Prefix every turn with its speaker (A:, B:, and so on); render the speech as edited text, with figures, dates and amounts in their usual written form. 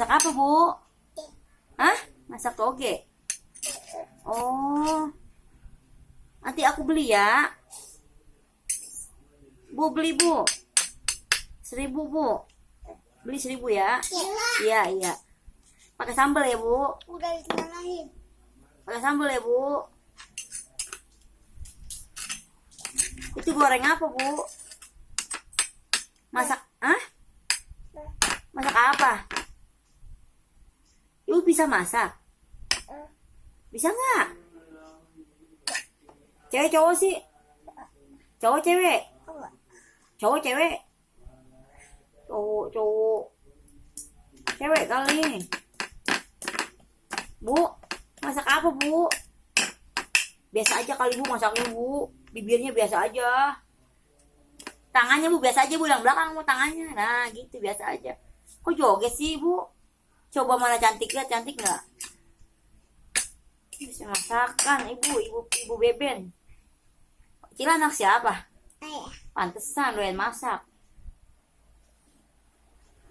A: Masak apa, Bu? Hah? Masak toge? Oh. Nanti aku beli ya. Bu, beli, Bu. 1.000, Bu. Beli 1.000 ya. Iya, iya. Pakai sambal ya, Bu.
B: Udah dikenalin.
A: Pakai sambal ya, Bu. Itu goreng apa, Bu? Masak, masak apa? Ibu bisa masak? Bisa nggak? Cewek cowok sih? Cowok cewek? Cowok cewek? Cowok cowok. Cewek kali. Bu, masak apa, Bu? Biasa aja kali, Bu, masaknya, Bu. Bibirnya biasa aja. Tangannya, Bu, biasa aja, Bu. Yang belakang, Bu, tangannya. Nah, gitu, biasa aja. Kok joget sih, Bu? Coba mana cantik, lihat cantik nggak? Bisa masakan, ibu Beben. Kecil anak siapa?
B: Ayah.
A: Pantesan doyan masak.